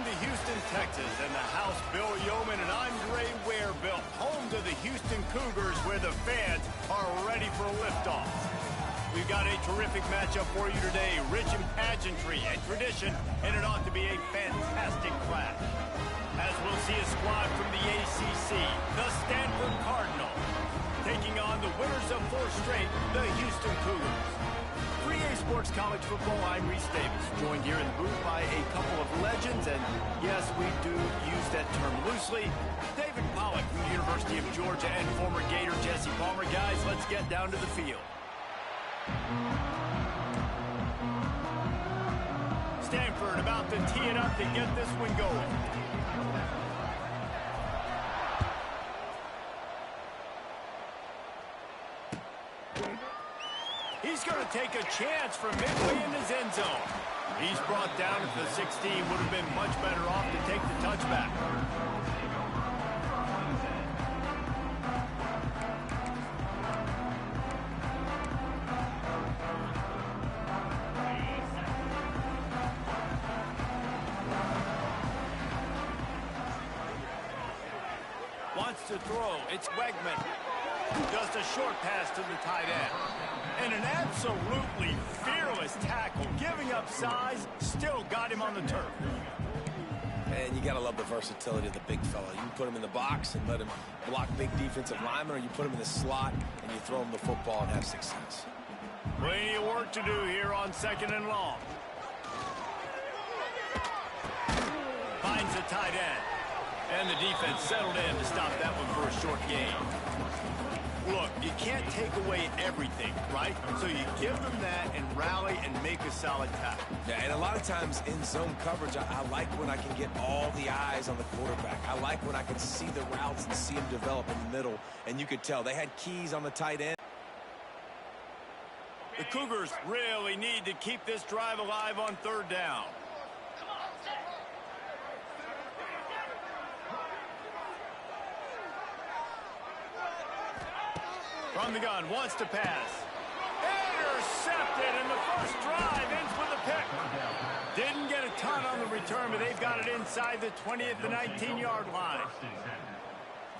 From to Houston, Texas, and the house Bill Yeoman and Andre Ware built, home to the Houston Cougars, where the fans are ready for a liftoff. We've got a terrific matchup for you today, rich in pageantry and tradition, and it ought to be a fantastic clash. As we'll see a squad from the ACC, the Stanford Cardinals, taking on the winners of 4 straight, the Houston Cougars. For EA Sports College Football, I'm Reese Davis, joined here in the booth by a couple of legends, and yes, we do use that term loosely. David Pollack from the University of Georgia and former Gator Jesse Palmer. Guys, let's get down to the field. Stanford about to tee it up to get this one going. He's going to take a chance from midway in his end zone. He's brought down at the 16. Would have been much better off to take the touchback. Wants to throw. It's Wegman. Just a short pass to the tight end. And an absolutely fearless tackle, giving up size, still got him on the turf. And you got to love the versatility of the big fella. You can put him in the box and let him block big defensive linemen, or you put him in the slot and you throw him the football and have success. Plenty of work to do here on 2nd and long. Finds the tight end. And the defense settled in to stop that one for a short gain. Look, you can't take away everything, right? So you give them that and rally and make a solid tackle. Yeah, and a lot of times in zone coverage, I like when I can get all the eyes on the quarterback. I like when I can see the routes and see them develop in the middle. And you could tell they had keys on the tight end. The Cougars really need to keep this drive alive on 3rd down. From the gun, wants to pass. Intercepted, and the first drive ends with a pick. Didn't get a ton on the return, but they've got it inside the 20 at the 19-yard line.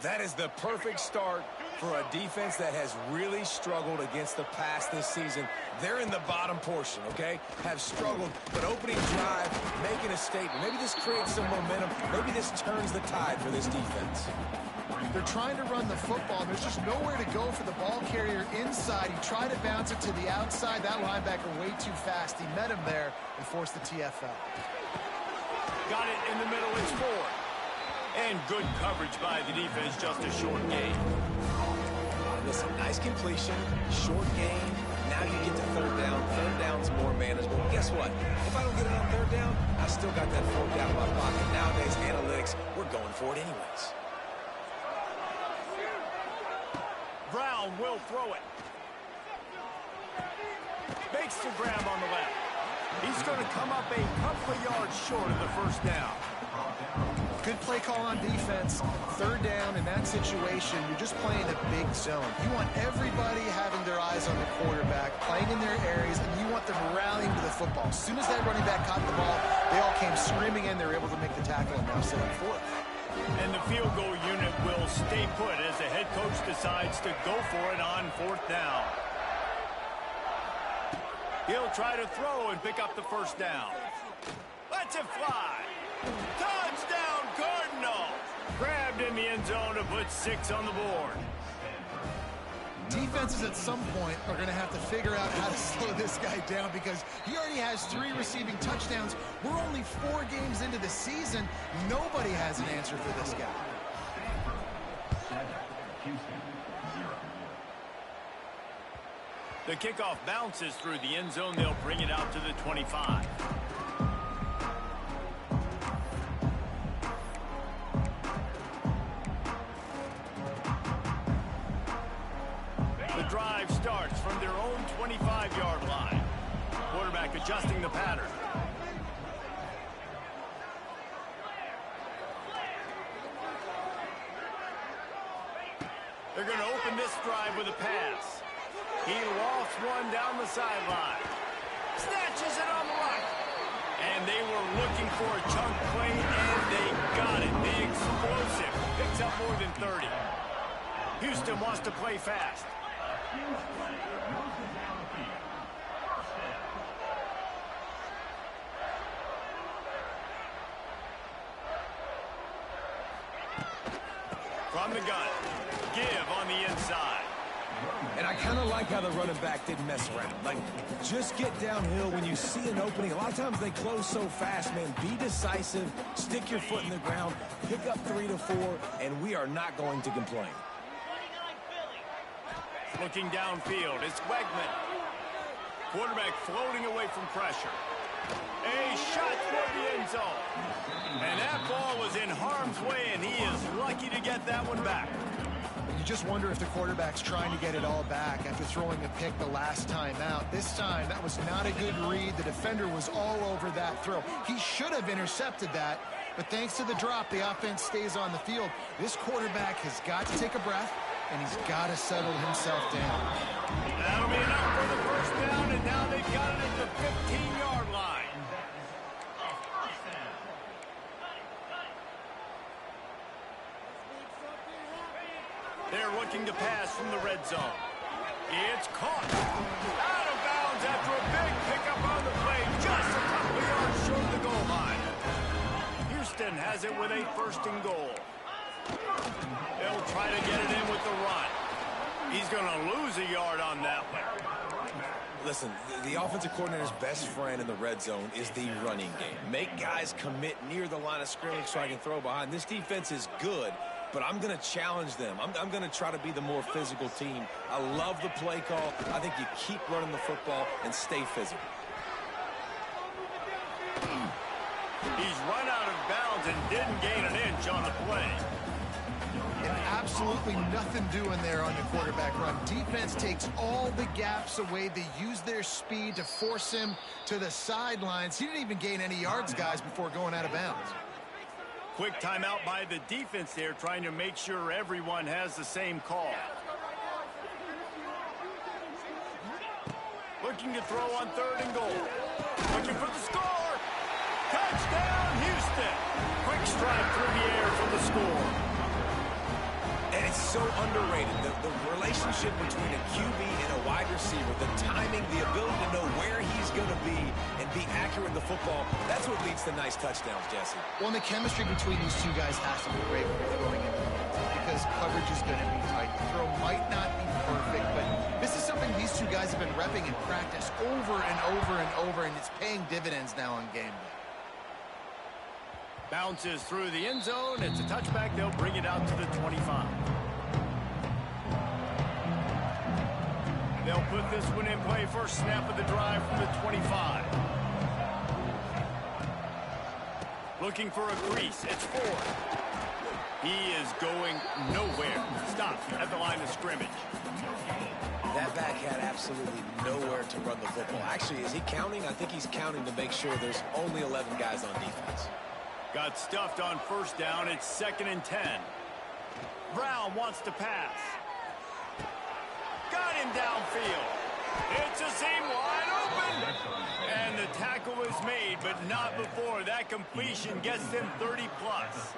That is the perfect start for a defense that has really struggled against the pass this season. They're in the bottom portion, okay? Have struggled, but opening drive, making a statement. Maybe this creates some momentum. Maybe this turns the tide for this defense. They're trying to run the football. There's just nowhere to go for the ball carrier inside. He tried to bounce it to the outside. That linebacker way too fast. He met him there and forced the TFL. Got it in the middle. It's 4. And good coverage by the defense. Just a short gain. Listen, nice completion, short gain. Now you get to 3rd down. 3rd down's more manageable. Guess what? If I don't get it on 3rd down, I still got that 4th down in my pocket. Nowadays, analytics, we're going for it anyways. Brown will throw it. Makes the grab on the left. He's going to come up a couple of yards short of the 1st down. Good play call on defense. 3rd down in that situation, you're just playing a big zone. You want everybody having their eyes on the quarterback, playing in their areas, and you want them rallying to the football. As soon as that running back caught the ball, they all came screaming in. They were able to make the tackle and now set up 4th. And the field goal unit will stay put as the head coach decides to go for it on 4th down. He'll try to throw and pick up the 1st down. Lets it fly. Touchdown, Cardinals! Grabbed in the end zone to put 6 on the board. Defenses at some point are going to have to figure out how to slow this guy down because he already has 3 receiving touchdowns. We're only 4 games into the season. Nobody has an answer for this guy. The kickoff bounces through the end zone. They'll bring it out to the 25. The drive starts from their own 25-yard line. Quarterback adjusting the pattern. They're going to open this drive with a pass. He lofts one down the sideline. Snatches it on the right. And they were looking for a chunk play, and they got it. The explosive picks up more than 30. Houston wants to play fast. From the gun, give on the inside. And I kind of like how the running back didn't mess around. Like, just get downhill when you see an opening. A lot of times they close so fast, man. Be decisive, stick your foot in the ground, pick up 3 to 4, and we are not going to complain. Looking downfield, it's Wegman. Quarterback floating away from pressure. A shot toward the end zone. And that ball was in harm's way, and he is lucky to get that one back. You just wonder if the quarterback's trying to get it all back after throwing a pick the last time out. This time, that was not a good read. The defender was all over that throw. He should have intercepted that, but thanks to the drop, the offense stays on the field. This quarterback has got to take a breath, and he's got to settle himself down. That'll be enough for the first down, and now they've got it at the 15-yard line. They're looking to pass from the red zone. It's caught. Out of bounds after a big pickup on the play, just a couple of yards short of the goal line. Houston has it with a 1st and goal. They'll try to get it in with the run. He's going to lose a yard on that one. Listen, the offensive coordinator's best friend in the red zone is the running game. Make guys commit near the line of scrimmage so I can throw behind. This defense is good, but I'm going to challenge them. I'm going to try to be the more physical team. I love the play call. I think you keep running the football and stay physical. He's run out of bounds and didn't gain an inch on the play. And absolutely nothing doing there on the quarterback run. Defense takes all the gaps away. They use their speed to force him to the sidelines. He didn't even gain any yards, guys, before going out of bounds. Quick timeout by the defense there, trying to make sure everyone has the same call. Looking to throw on 3rd and goal. Looking for the score. Touchdown, Houston. Quick strike through the air for the score. And it's so underrated, the relationship between a QB and a wide receiver, the timing, the ability to know where he's going to be and be accurate with the football, that's what leads to nice touchdowns, Jesse. Well, and the chemistry between these two guys has to be great when you're throwing it because coverage is going to be tight. The throw might not be perfect, but this is something these two guys have been repping in practice over and over and over, and it's paying dividends now on game day. Bounces through the end zone. It's a touchback. They'll bring it out to the 25. They'll put this one in play. First snap of the drive from the 25. Looking for a crease. It's Ford. He is going nowhere. Stops at the line of scrimmage. That back had absolutely nowhere to run the football. Actually, is he counting? I think he's counting to make sure there's only 11 guys on defense. Got stuffed on 1st down. It's 2nd and 10. Brown wants to pass. Got him downfield. It's a seam wide open. And the tackle was made, but not before. That completion gets them 30-plus.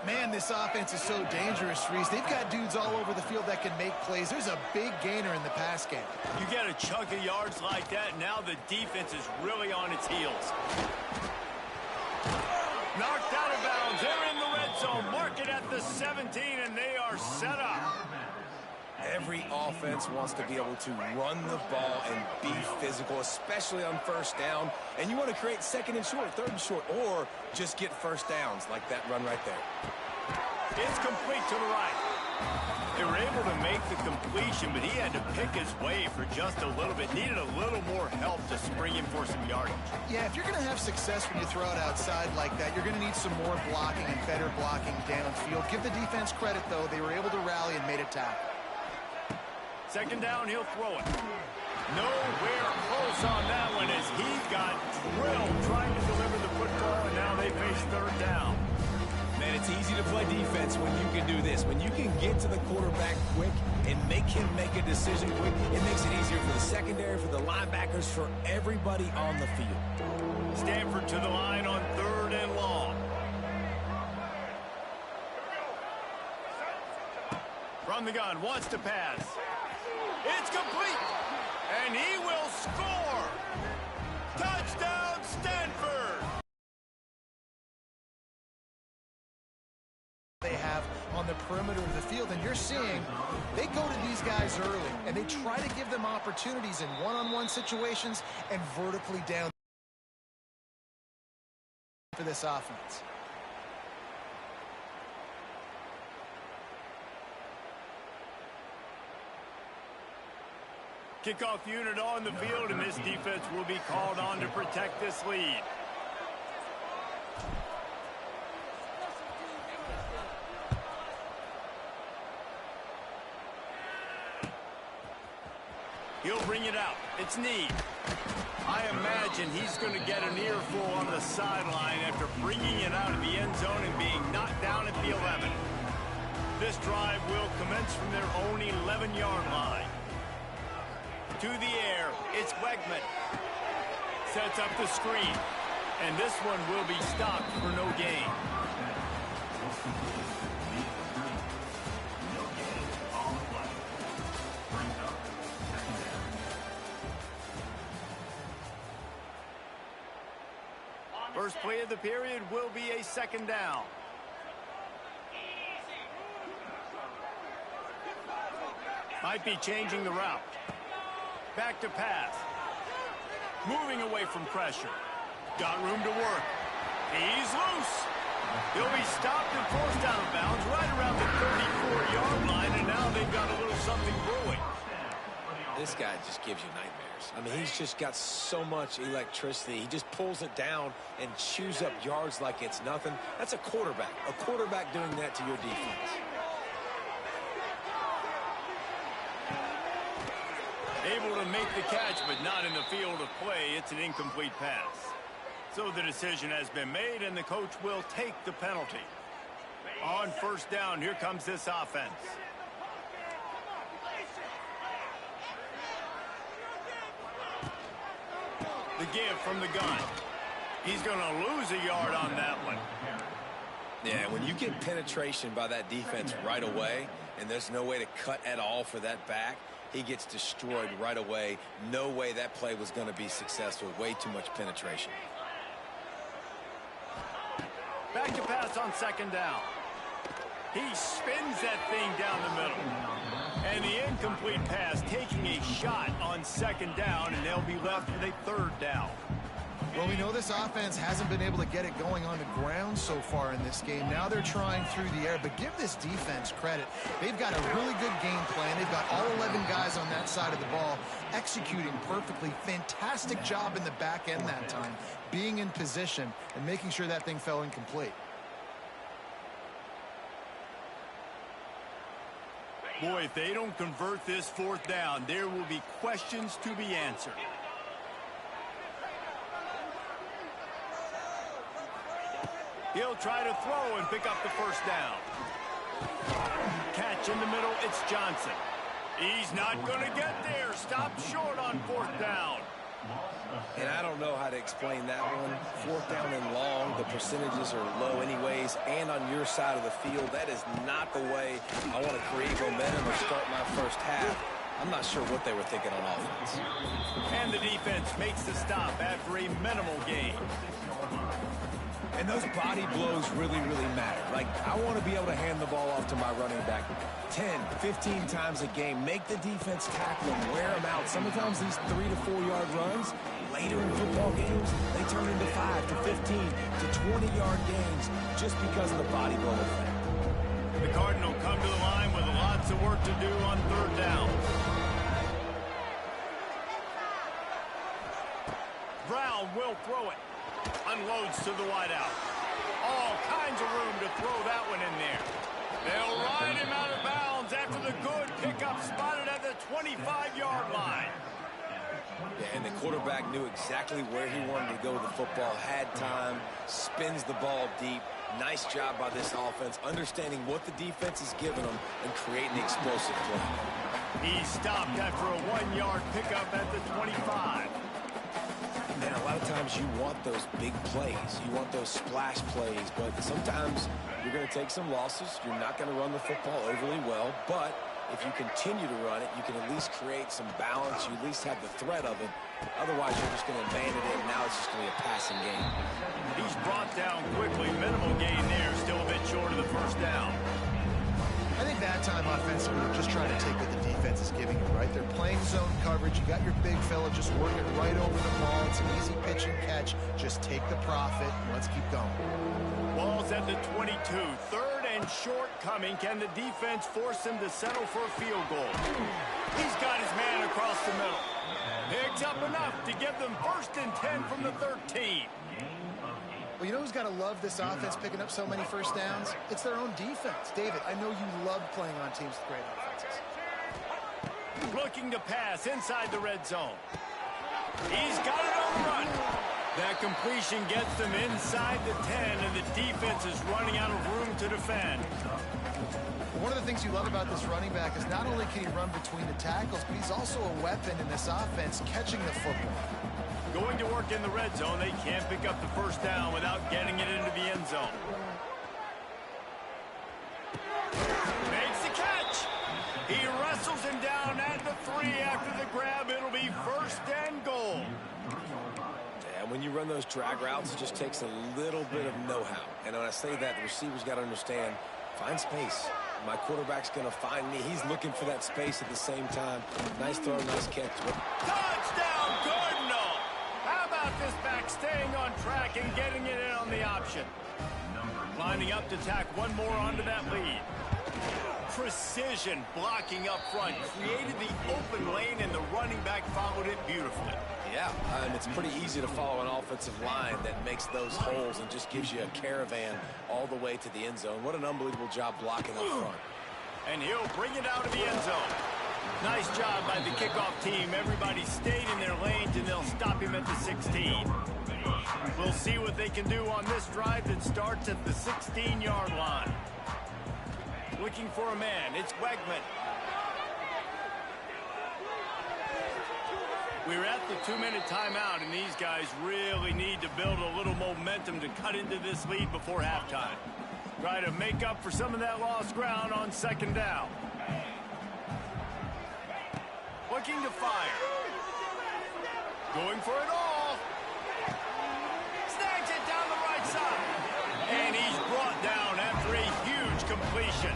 Man, this offense is so dangerous, Reese. They've got dudes all over the field that can make plays. There's a big gainer in the pass game. You get a chunk of yards like that, now the defense is really on its heels. Knocked out of bounds. They're in the red zone. Mark it at the 17, and they are set up. Every offense wants to be able to run the ball and be physical, especially on 1st down. And you want to create 2nd and short, 3rd and short, or just get 1st downs like that run right there. It's complete to the right. They were able to make the completion, but he had to pick his way for just a little bit. Needed a little more help to spring him for some yardage. Yeah, if you're going to have success when you throw it outside like that, you're going to need some more blocking and better blocking downfield. Give the defense credit, though. They were able to rally and made a tackle. 2nd down, he'll throw it. Nowhere close on that one as he got drilled trying to deliver the football, and now they face 3rd down. Man, it's easy to play defense when you can do this. When you can get to the quarterback quick and make him make a decision quick, it makes it easier for the secondary, for the linebackers, for everybody on the field. Stanford to the line on 3rd and long. From the gun, wants to pass. It's complete. And he will score. Touchdown, Stanford. They have on the perimeter of the field, and you're seeing they go to these guys early, and they try to give them opportunities in one-on-one situations and vertically down for this offense. Kickoff unit on the field, and this defense will be called on to protect this lead. He'll bring it out. It's Need. I imagine he's going to get an earful on the sideline after bringing it out of the end zone and being knocked down at the 11. This drive will commence from their own 11-yard line. To the air, it's Wegman. Sets up the screen. And this one will be stopped for no gain. First play of the period will be a 2nd down. Might be changing the route. Back to pass. Moving away from pressure. Got room to work. He's loose. He'll be stopped and forced out of bounds right around the 34-yard line, and now they've got a little something brewing. This guy just gives you nightmares. I mean, he's just got so much electricity. He just pulls it down and chews up yards like it's nothing. That's a quarterback. A quarterback doing that to your defense. Able to make the catch, but not in the field of play. It's an incomplete pass. So the decision has been made, and the coach will take the penalty. On 1st down, here comes this offense. The give from the gun. He's going to lose a yard on that one. Yeah, when you get penetration by that defense right away, and there's no way to cut at all for that back, he gets destroyed right away. No way that play was going to be successful. Way too much penetration. Back to pass on 2nd down. He spins that thing down the middle. And the incomplete pass taking a shot on 2nd down, and they'll be left with a 3rd down. Well, we know this offense hasn't been able to get it going on the ground so far in this game. Now they're trying through the air, but give this defense credit. They've got a really good game plan. They've got all 11 guys on that side of the ball executing perfectly. Fantastic job in the back end that time, being in position and making sure that thing fell incomplete. Boy, if they don't convert this 4th down, there will be questions to be answered. He'll try to throw and pick up the 1st down. Catch in the middle, it's Johnson. He's not going to get there. Stopped short on 4th down. And I don't know how to explain that one. 4th down and long, the percentages are low anyways, and on your side of the field, that is not the way I want to create momentum or start my first half. I'm not sure what they were thinking on offense. And the defense makes the stop after a minimal gain. And those body blows really, really matter. Like, I want to be able to hand the ball off to my running back 10, 15 times a game. Make the defense tackle them, wear them out. Sometimes these 3 to 4 yard runs, later in football games, they turn into 5 to 15 to 20-yard gains just because of the body blow effect. The Cardinals come to the line with lots of work to do on 3rd down. Brown will throw it. Unloads to the wideout. All kinds of room to throw that one in there. They'll ride him out of bounds after the good pickup spotted at the 25-yard line. Yeah, and the quarterback knew exactly where he wanted to go with the football, had time, spins the ball deep. Nice job by this offense, understanding what the defense is giving them and creating explosive play. He's stopped after a 1-yard pickup at the 25. Man, a lot of times you want those big plays. You want those splash plays, but sometimes you're going to take some losses. You're not going to run the football overly well, but if you continue to run it, you can at least create some balance. You at least have the threat of it. Otherwise, you're just going to abandon it, and now it's just going to be a passing game. He's brought down quickly. Minimal gain there, still a bit short of the first down. I think that time offensively, you're just trying to take what the defense is giving you, right? They're playing zone coverage. You got your big fella just working right over the ball. It's an easy pitch and catch. Just take the profit, and let's keep going. Ball's at the 22. Third and short coming. Can the defense force him to settle for a field goal? He's got his man across the middle. Picks up enough to give them 1st and 10 from the 13. Well, you know who's got to love this offense picking up so many first downs? It's their own defense. David, I know you love playing on teams with great offenses. Looking to pass inside the red zone. He's got it on the run. That completion gets them inside the 10, and the defense is running out of room to defend. One of the things you love about this running back is not only can he run between the tackles, but he's also a weapon in this offense catching the football. Going to work in the red zone. They can't pick up the first down without getting it into the end zone. Makes the catch. He wrestles him down at the 3 after the grab. It'll be 1st and goal. Yeah, when you run those drag routes, it just takes a little bit of know-how. And when I say that, the receiver's got to understand, find space. My quarterback's going to find me. He's looking for that space at the same time. Nice throw, nice catch. Touchdown, Cardinal! How about this back staying on track and getting it in on the option? Lining up to tack one more onto that lead. Precision blocking up front. Created the open lane, and the running back followed it beautifully. Yeah, and it's pretty easy to follow an offensive line that makes those holes and just gives you a caravan all the way to the end zone. What an unbelievable job blocking up front. And he'll bring it out of the end zone. Nice job by the kickoff team. Everybody stayed in their lanes, and they'll stop him at the 16. We'll see what they can do on this drive that starts at the 16-yard line. Looking for a man. It's Wegman. We're at the 2-minute timeout, and these guys really need to build a little momentum to cut into this lead before halftime. Try to make up for some of that lost ground on 2nd down. Looking to fire. Going for it all. Snags it down the right side. And he's brought down after a huge completion.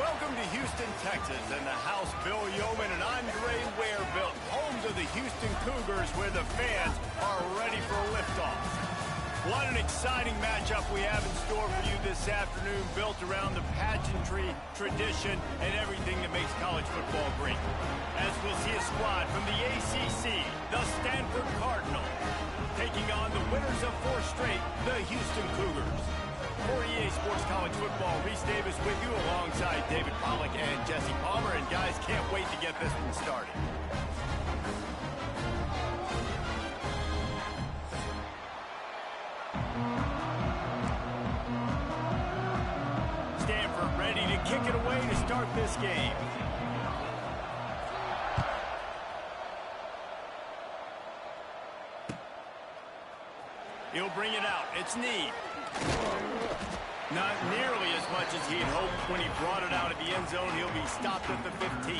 Welcome to Houston, Texas, and the house Bill Yeoman and Andre Ware built, home to the Houston Cougars, where the fans are ready for a liftoff. What an exciting matchup we have in store for you this afternoon, built around the pageantry, tradition, and everything that makes college football great. As we'll see a squad from the ACC, the Stanford Cardinals, taking on the winners of 4 straight, the Houston Cougars. For EA Sports College Football, Reese Davis with you alongside David Pollack and Jesse Palmer. And guys, can't wait to get this one started. Stanford ready to kick it away to start this game. He'll bring it out. It's Need. Not nearly as much as he'd hoped when he brought it out of the end zone. He'll be stopped at the 15.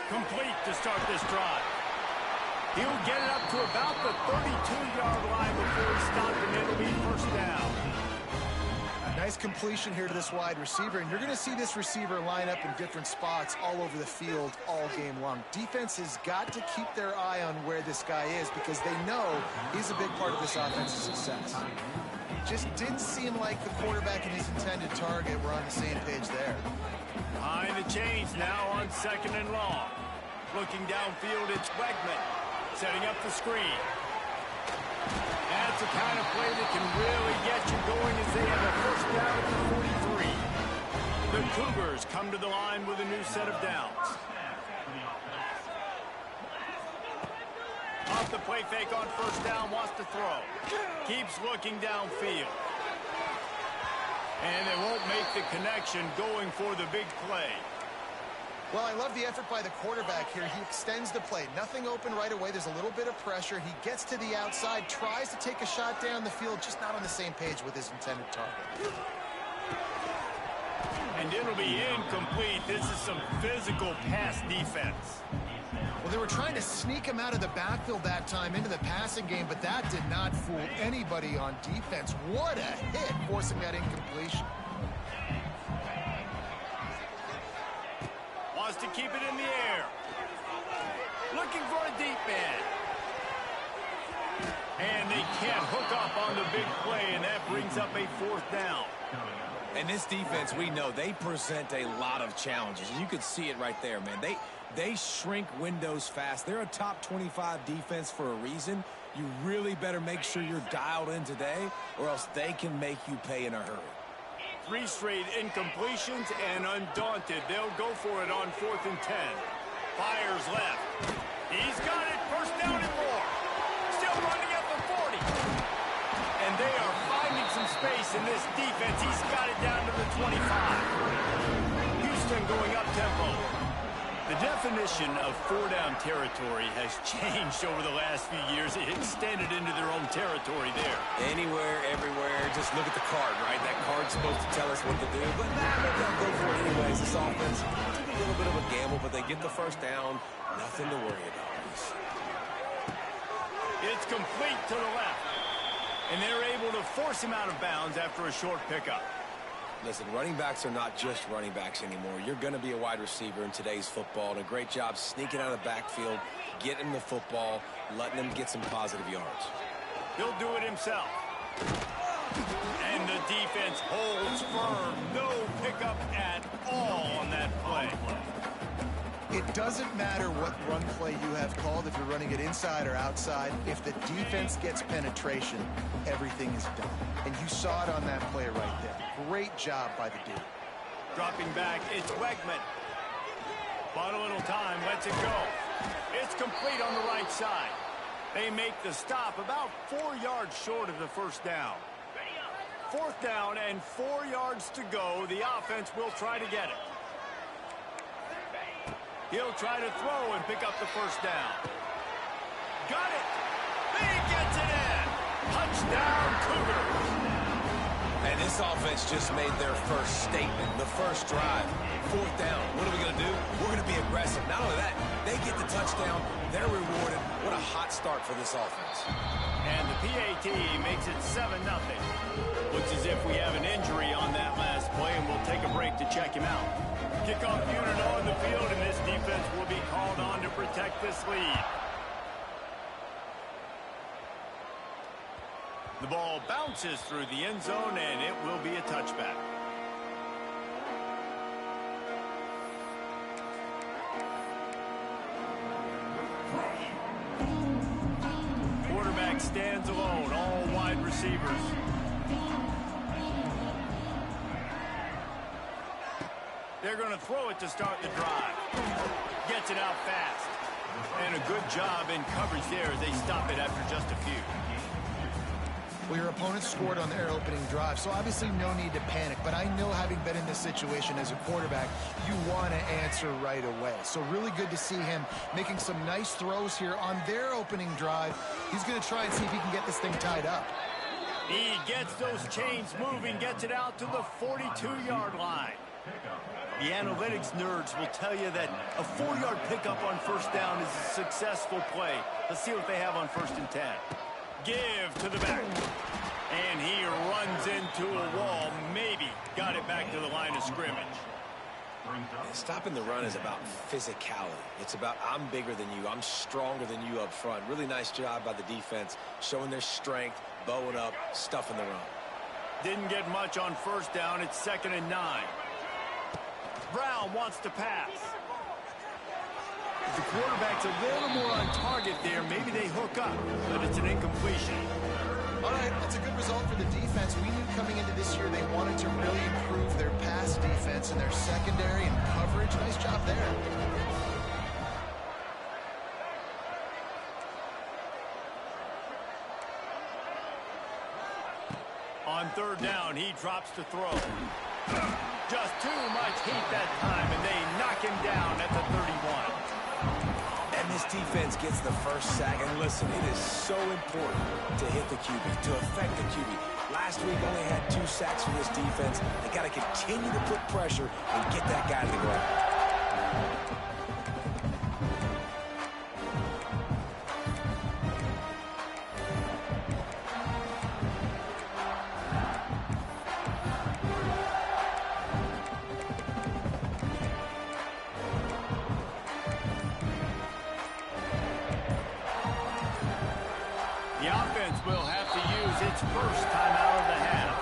Complete to start this drive. He'll get it up to about the 32-yard line before he's stopped, and it'll be first down. Nice completion here to this wide receiver, and you're going to see this receiver line up in different spots all over the field all game long. Defense has got to keep their eye on where this guy is because they know he's a big part of this offense's success. Just didn't seem like the quarterback and his intended target were on the same page there. Behind the chains now on 2nd and long. Looking downfield, it's Wegman setting up the screen. That's the kind of play that can really get you going as they have a first down at the 43. The Cougars come to the line with a new set of downs. Off the play fake on first down, wants to throw. Keeps looking downfield. And they won't make the connection going for the big play. Well, I love the effort by the quarterback here. He extends the play. Nothing open right away. There's a little bit of pressure. He gets to the outside, tries to take a shot down the field, just not on the same page with his intended target. And it'll be incomplete. This is some physical pass defense. Well, they were trying to sneak him out of the backfield that time into the passing game, but that did not fool anybody on defense. What a hit, forcing that incompletion. Wants to keep it in the air. Looking for a deep man. And they can't hook up on the big play, and that brings up a 4th down. And this defense, we know, they present a lot of challenges. You could see it right there, man. They shrink windows fast. They're a top 25 defense for a reason. You really better make sure you're dialed in today, or else they can make you pay in a hurry. 3 straight incompletions, and undaunted, they'll go for it on 4th and 10. Fires left. He's got it. First down and more. Still running at the 40. And they are finding some space in this defense. He's got it down to the 25. Houston going up tempo. The definition of 4-down territory has changed over the last few years. It extended into their own territory there. Anywhere, everywhere, just look at the card, right? That card's supposed to tell us what to do, but maybe they'll go for it anyways. This offense took a little bit of a gamble, but they get the first down. Nothing to worry about. It's complete to the left. And they're able to force him out of bounds after a short pickup. Listen, running backs are not just running backs anymore. You're going to be a wide receiver in today's football. And a great job sneaking out of the backfield, getting the football, letting them get some positive yards. He'll do it himself. And the defense holds firm. No pickup at all on that play. It doesn't matter what run play you have called, if you're running it inside or outside. If the defense gets penetration, everything is done. And you saw it on that play right there. Great job by the dude. Dropping back, it's Wegman. Bought a little time, lets it go. It's complete on the right side. They make the stop about 4 yards short of the first down. 4th down and 4 yards to go. The offense will try to get it. He'll try to throw and pick up the first down. Got it. He gets it in. Touchdown, Cougars. And this offense just made their first statement, the first drive. 4th down. What are we going to do? We're going to be aggressive. Not only that, they get the touchdown. They're rewarded. What a hot start for this offense. And the PAT makes it 7-0. Looks as if we have an injury on that last play, and we'll take a break to check him out. Kickoff unit on the field, and this defense will be called on to protect this lead. The ball bounces through the end zone, and it will be a touchback. Quarterback stands alone, all wide receivers. They're going to throw it to start the drive. Gets it out fast. And a good job in coverage there as they stop it after just a few. Well, your opponent scored on their opening drive, so obviously no need to panic. But I know, having been in this situation as a quarterback, you want to answer right away. So really good to see him making some nice throws here on their opening drive. He's going to try and see if he can get this thing tied up. He gets those chains moving, gets it out to the 42-yard line. The analytics nerds will tell you that a 4-yard pickup on 1st down is a successful play. Let's see what they have on 1st and 10. Give to the back. And he runs into a wall. Maybe got it back to the line of scrimmage. Stopping the run is about physicality. It's about I'm bigger than you. I'm stronger than you up front. Really nice job by the defense, showing their strength, bowing up, stuffing the run. Didn't get much on 1st down. It's 2nd and 9. Brown wants to pass. If the quarterback's a little more on target there, maybe they hook up, but it's an incompletion. All right, that's a good result for the defense. We knew coming into this year they wanted to really improve their pass defense and their secondary and coverage. Nice job there. On 3rd down, he drops to throw. Just too much heat that time, and they knock him down at the 31. And this defense gets the first sack. And listen, it is so important to hit the QB, to affect the QB. Last week only had 2 sacks for this defense. They got to continue to put pressure and get that guy to the ground. The offense will have to use its first time out of the half.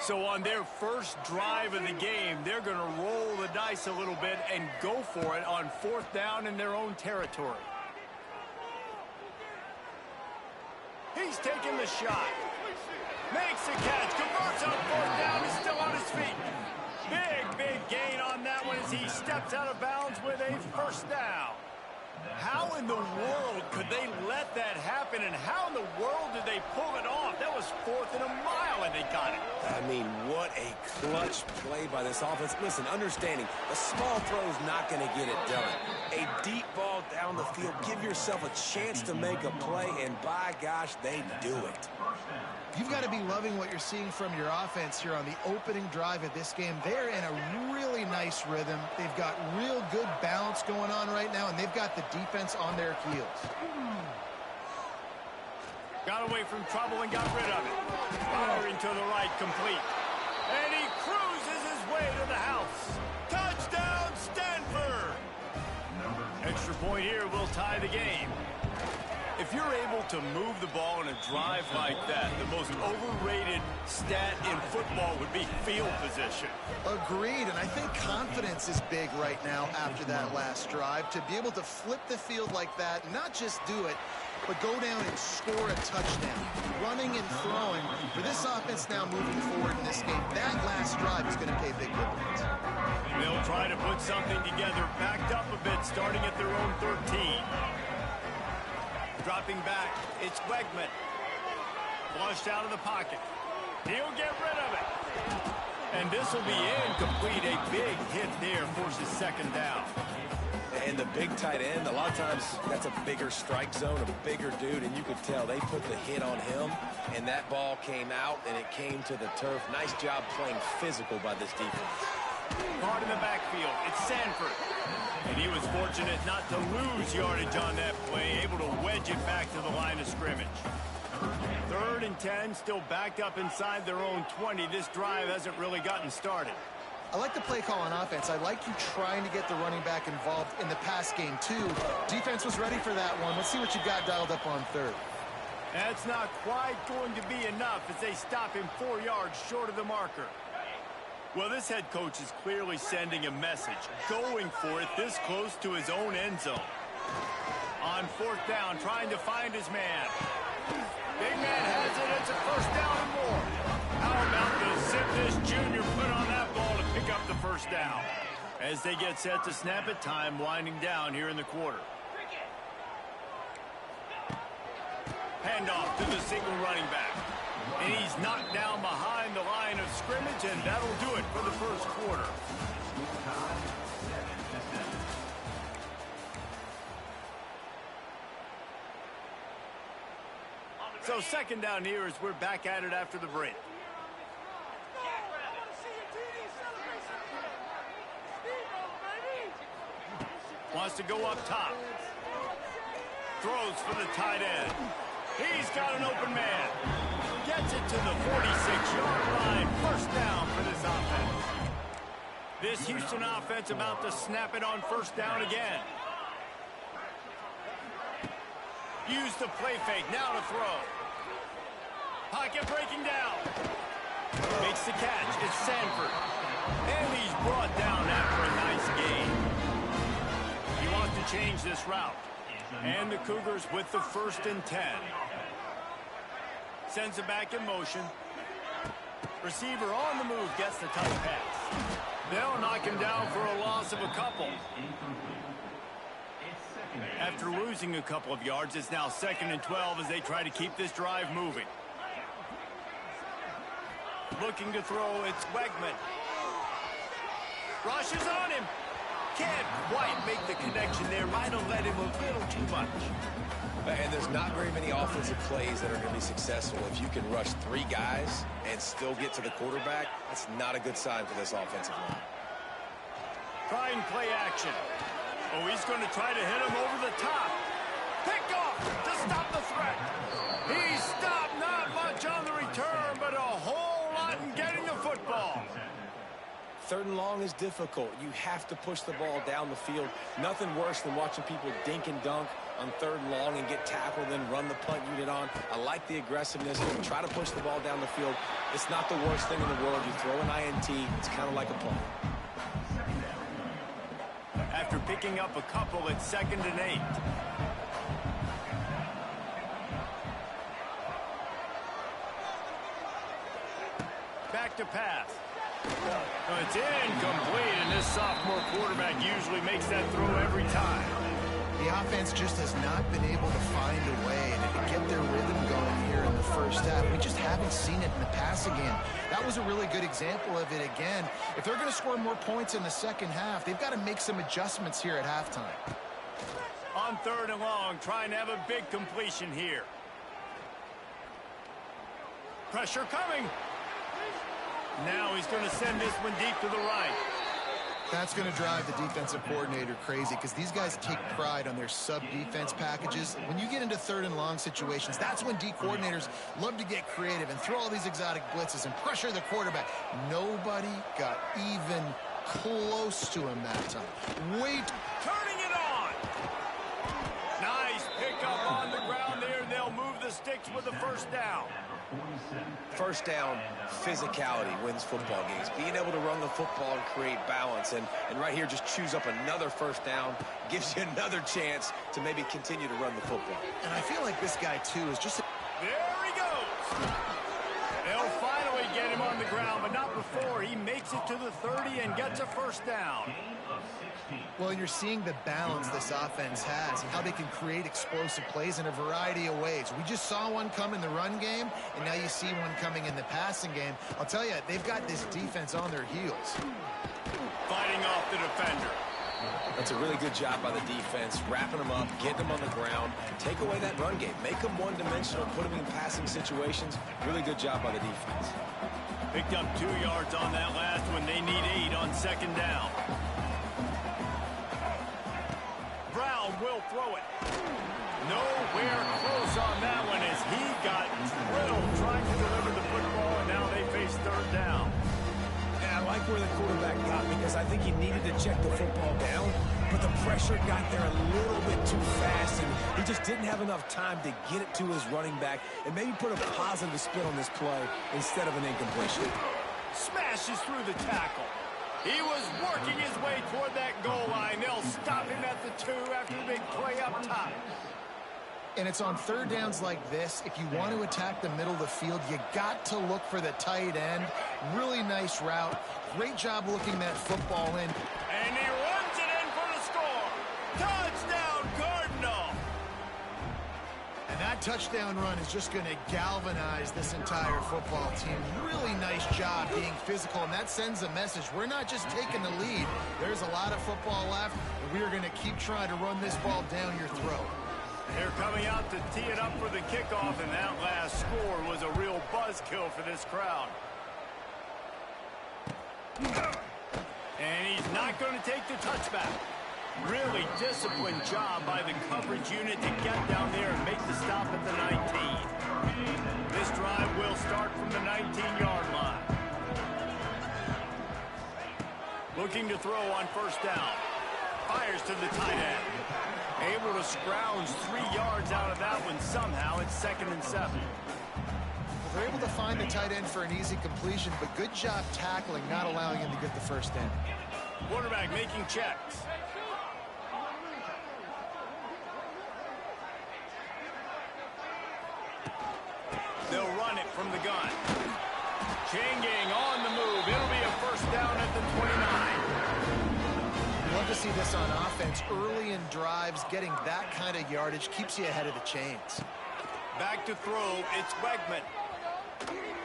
So on their first drive of the game, they're going to roll the dice a little bit and go for it on 4th down in their own territory. He's taking the shot. Makes the catch. Converts on 4th down. He's still on his feet. Big gain on that one as he steps out of bounds with a 1st down. How in the world could they let that happen, and how in the world did they pull it off? That was 4th and a mile, and they got it. I mean, what a clutch play by this offense. Listen, understanding a small throw is not going to get it done. A deep ball down the field, give yourself a chance to make a play, and by gosh, they do it. You've got to be loving what you're seeing from your offense here on the opening drive of this game. They're in a really nice rhythm. They've got real good balance going on right now, and they've got the defense on their heels. Got away from trouble and got rid of it. Firing to the right, complete. And he cruises his way to the house. Touchdown, Stanford! Extra point here will tie the game. If you're able to move the ball in a drive like that, the most overrated stat in football would be field position. Agreed, and I think confidence is big right now after that last drive. To be able to flip the field like that, not just do it, but go down and score a touchdown. Running and throwing. For this offense now moving forward in this game, that last drive is going to pay big dividends. They'll try to put something together, backed up a bit, starting at their own 13. Dropping back, it's Wegman. Flushed out of the pocket. He'll get rid of it. And this will be incomplete. A big hit there forces second down. And the big tight end, a lot of times that's a bigger strike zone, a bigger dude, and you could tell they put the hit on him, and that ball came out, and it came to the turf. Nice job playing physical by this defense. Caught in the backfield, it's Sanford. And he was fortunate not to lose yardage on that play, able to wedge it back to the line of scrimmage. 3rd and 10, still backed up inside their own 20. This drive hasn't really gotten started. I like the play call on offense. I like you trying to get the running back involved in the pass game, too. Defense was ready for that one. Let's see what you got dialed up on 3rd. That's not quite going to be enough as they stop him 4 yards short of the marker. Well, this head coach is clearly sending a message, going for it this close to his own end zone. On 4th down, trying to find his man. Big man has it. It's a 1st down and more. How about the zip this junior put on that ball to pick up the 1st down? As they get set to snap it, time winding down here in the quarter. Handoff to the single running back. And he's knocked down behind the line of scrimmage, and that'll do it for the 1st quarter. So 2nd down here as we're back at it after the break. Wants to go up top. Throws for the tight end. He's got an open man. Gets it to the 46-yard line. 1st down for this offense. This Houston offense about to snap it on 1st down again. Use the play fake. Now to throw. Pocket breaking down. Makes the catch. It's Sanford. And he's brought down after a nice gain. He wants to change this route. And the Cougars with the 1st and 10. Sends it back in motion. Receiver on the move gets the tough pass. They'll knock him down for a loss of a couple. After losing a couple of yards, it's now 2nd and 12 as they try to keep this drive moving. Looking to throw, it's Wegman. Rushes on him. Can't quite make the connection there. Might have let him a little too much. And there's not very many offensive plays that are going to be successful. If you can rush 3 guys and still get to the quarterback, that's not a good sign for this offensive line. Try and play action. Oh, he's going to try to hit him over the top. Pick off to stop the threat. He stopped, not much on the return, but a whole lot in getting the football. 3rd and long is difficult. You have to push the ball down the field. Nothing worse than watching people dink and dunk on 3rd and long and get tackled, then run the punt unit on. I like the aggressiveness. Try to push the ball down the field. It's not the worst thing in the world. You throw an INT, it's kind of like a punt. After picking up a couple, it's 2nd and 8. Back to pass. It's incomplete, and this sophomore quarterback usually makes that throw every time. The offense just has not been able to find a way to get their rhythm going here in the 1st half. We just haven't seen it in the passing game. That was a really good example of it again. If they're going to score more points in the 2nd half, they've got to make some adjustments here at halftime. On 3rd and long, trying to have a big completion here. Pressure coming. Now he's going to send this one deep to the right. That's going to drive the defensive coordinator crazy because these guys take pride on their sub-defense packages. When you get into 3rd and long situations, that's when D coordinators love to get creative and throw all these exotic blitzes and pressure the quarterback. Nobody got even close to him that time. Wait. Turning it on. Nice pickup on the ground there. They'll move the sticks with the 1st down. 1st down, physicality wins football games. Being able to run the football and create balance. And right here, just choose up another 1st down. Gives you another chance to maybe continue to run the football. And I feel like this guy, too, is just... There he goes. They'll finally get get him on the ground, but not before. He makes it to the 30 and gets a first down. Well, you're seeing the balance this offense has and how they can create explosive plays in a variety of ways. We just saw one come in the run game, and now you see one coming in the passing game. I'll tell you, they've got this defense on their heels. Fighting off the defender. That's a really good job by the defense, wrapping them up, getting them on the ground, take away that run game, make them one-dimensional, put them in passing situations. Really good job by the defense. Picked up 2 yards on that last one. They need 8 on second down. Brown will throw it. Nowhere close on that one as he got drilled trying to deliver the football, and now they face third down. I like where the quarterback got because I think he needed to check the football down, but the pressure got there a little bit too fast, and he just didn't have enough time to get it to his running back and maybe put a positive spin on this play instead of an incompletion. Smashes through the tackle. He was working his way toward that goal line. They'll stop him at the 2 after the big play up top. And it's on third downs like this. If you want to attack the middle of the field, you got to look for the tight end. Really nice route. Great job looking that football in. And he runs it in for the score. Touchdown, Cardinal. And that touchdown run is just going to galvanize this entire football team. Really nice job being physical, and that sends a message. We're not just taking the lead. There's a lot of football left, and we are going to keep trying to run this ball down your throat. They're coming out to tee it up for the kickoff, and that last score was a real buzzkill for this crowd. And he's not going to take the touchback. Really disciplined job by the coverage unit to get down there and make the stop at the 19. This drive will start from the 19-yard line. Looking to throw on first down. Fires to the tight end. Able to scrounge 3 yards out of that one somehow. It's 2nd and 7. They're able to find the tight end for an easy completion, but good job tackling, not allowing him to get the first down. Quarterback making checks. They'll run it from the gun. Chain gang on the move. It'll be a first down at the 29. Love to see this on offense. Early in drives, getting that kind of yardage keeps you ahead of the chains. Back to throw. It's Wegman.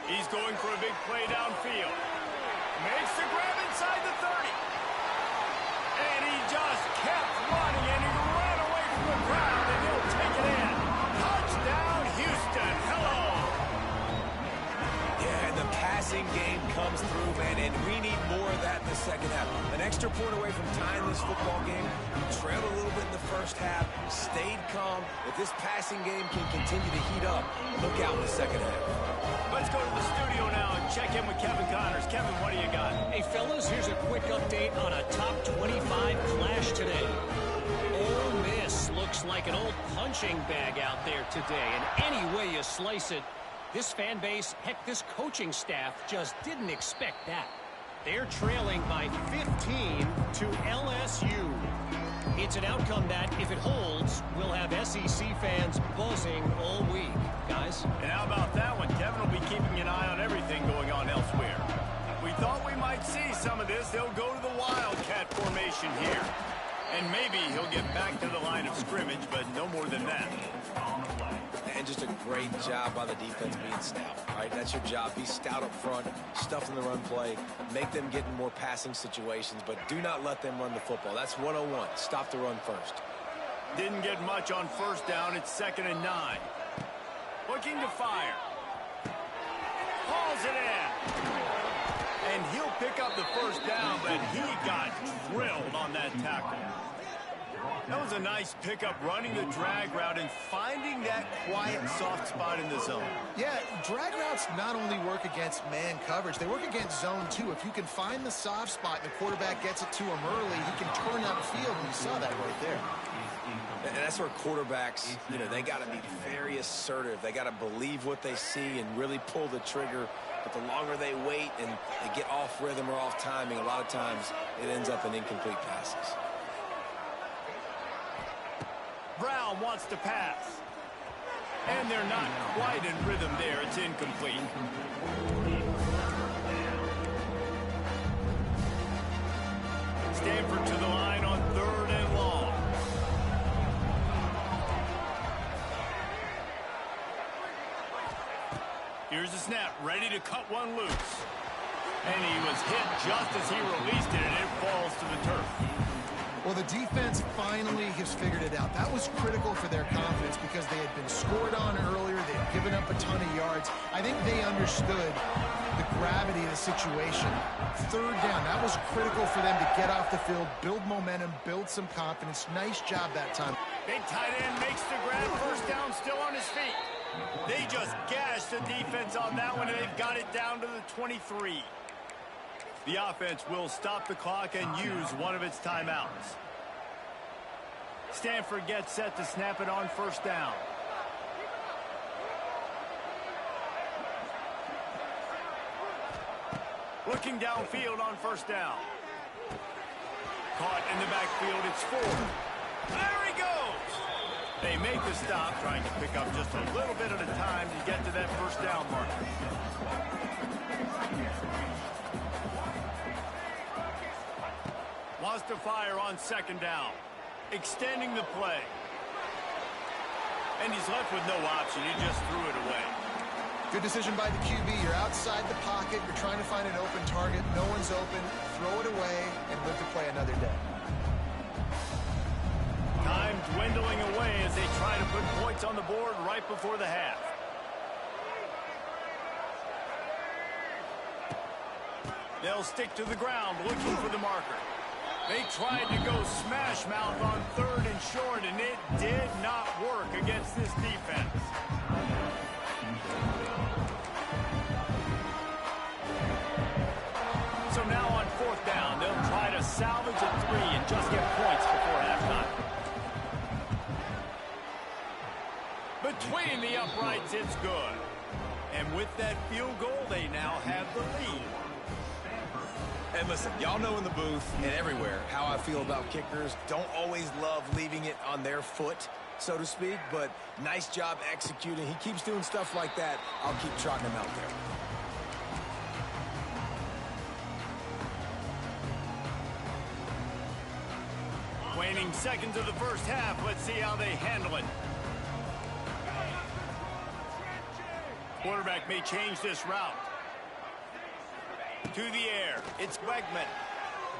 He's going for a big play downfield. Makes the grab inside the 30. And he just kept running, and he ran away from the crowd, and he'll take it in. Touchdown, Houston. Hello. Yeah, and the passing game comes through, man, and we need more of that in the second half. An extra point away from tying this football game. We trailed a little bit in the first half, stayed calm. If this passing game can continue to heat up, look out in the second half. Let's go to the studio now and check in with Kevin Connors. Kevin, what do you got? Hey, fellas, here's a quick update on a top 25 clash today. Ole Miss looks like an old punching bag out there today, and any way you slice it, this fan base, heck, this coaching staff just didn't expect that. They're trailing by 15 to LSU. It's an outcome that, if it holds, will have SEC fans buzzing all week. Guys? And how about that one? Kevin will be keeping an eye on everything going on elsewhere. We thought we might see some of this. They'll go to the Wildcat formation here. And maybe he'll get back to the line of scrimmage, but no more than that. And just a great job by the defense being stout, right? That's your job. Be stout up front, stuff in the run play, make them get in more passing situations, but do not let them run the football. That's 101. Stop the run first. Didn't get much on first down. It's 2nd and 9. Looking to fire. Hauls it in. And he'll pick up the first down, but he got drilled on that tackle. That was a nice pickup, running the drag route and finding that quiet, soft spot in the zone. Yeah, drag routes not only work against man coverage, they work against zone too. If you can find the soft spot and the quarterback gets it to him early, he can turn upfield, and you saw that right there. And that's where quarterbacks, they got to be very assertive. They got to believe what they see and really pull the trigger. But the longer they wait and they get off rhythm or off timing, a lot of times it ends up in incomplete passes. Brown wants to pass. And they're not quite in rhythm there. It's incomplete. Stanford to the line on 3rd and long. Here's the snap, ready to cut one loose. And he was hit just as he released it, and it falls to the turf. Well, the defense finally has figured it out. That was critical for their confidence because they had been scored on earlier. They had given up a ton of yards. I think they understood the gravity of the situation. 3rd down, that was critical for them to get off the field, build momentum, build some confidence. Nice job that time. Big tight end makes the grab, 1st down, still on his feet. They just gashed the defense on that one, and they've got it down to the 23. The offense will stop the clock and use one of its timeouts. Stanford gets set to snap it on 1st down. Looking downfield on 1st down. Caught in the backfield, it's Ford. There he goes! They make the stop, trying to pick up just a little bit at a time to get to that 1st down marker. Wants to fire on 2nd down. Extending the play. And he's left with no option. He just threw it away. Good decision by the QB. You're outside the pocket. You're trying to find an open target. No one's open. Throw it away and live to play another day. Time dwindling away as they try to put points on the board right before the half. They'll stick to the ground looking for the marker. They tried to go smash mouth on 3rd and short, and it did not work against this defense. So now on 4th down, they'll try to salvage a 3 and just get points before halftime. Between the uprights, it's good. And with that field goal, they now have the lead. And listen, y'all know in the booth and everywhere how I feel about kickers. Don't always love leaving it on their foot, so to speak, but nice job executing. He keeps doing stuff like that. I'll keep trotting him out there. Waning seconds of the 1st half. Let's see how they handle it. Quarterback may change this route. To the air, it's Wegman,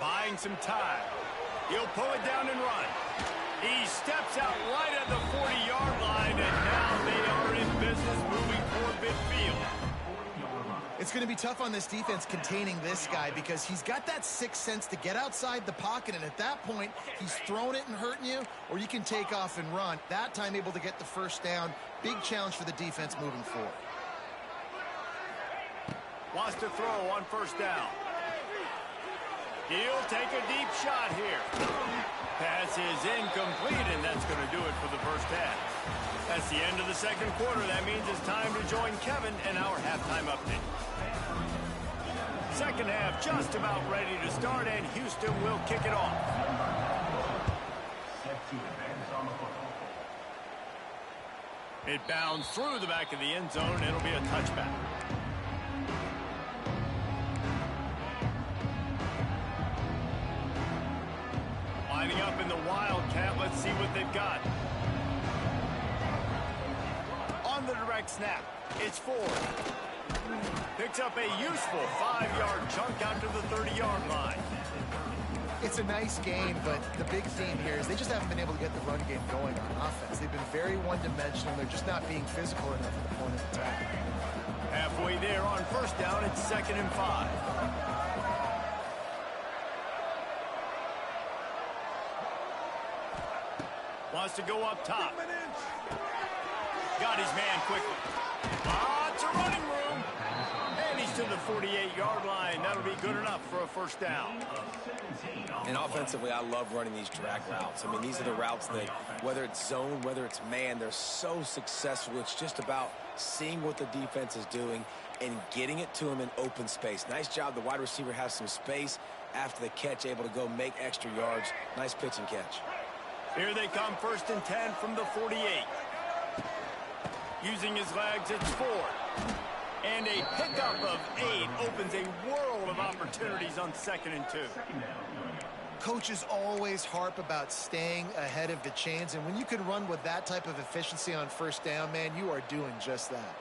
buying some time. He'll pull it down and run. He steps out right at the 40-yard line, and now they are in business moving toward midfield. It's going to be tough on this defense containing this guy because he's got that 6th sense to get outside the pocket, and at that point, he's throwing it and hurting you, or you can take off and run. That time able to get the 1st down. Big challenge for the defense moving forward. Wants to throw on 1st down. He'll take a deep shot here. Pass is incomplete, and that's going to do it for the 1st half. That's the end of the 2nd quarter. That means it's time to join Kevin and our halftime update. 2nd half just about ready to start, and Houston will kick it off. It bounds through the back of the end zone. It'll be a touchback. Lining up in the Wildcat. Let's see what they've got. On the direct snap, it's Ford. Picks up a useful 5-yard chunk out to the 30-yard line. It's a nice game, but the big theme here is they just haven't been able to get the run game going on offense. They've been very one-dimensional. They're just not being physical enough at the point of attack. Halfway there on 1st down, it's 2nd and 5. Wants to go up top. Got his man quickly. Lots of running room. And he's to the 48-yard line. That'll be good enough for a 1st down. And offensively, I love running these drag routes. I mean, these are the routes that, whether it's zone, whether it's man, they're so successful. It's just about seeing what the defense is doing and getting it to him in open space. Nice job. The wide receiver has some space after the catch, able to go make extra yards. Nice pitch and catch. Here they come, 1st and 10 from the 48. Using his legs, it's Ford. And a pickup of 8 opens a world of opportunities on 2nd and 2. Coaches always harp about staying ahead of the chains, and when you can run with that type of efficiency on first down, man, you are doing just that.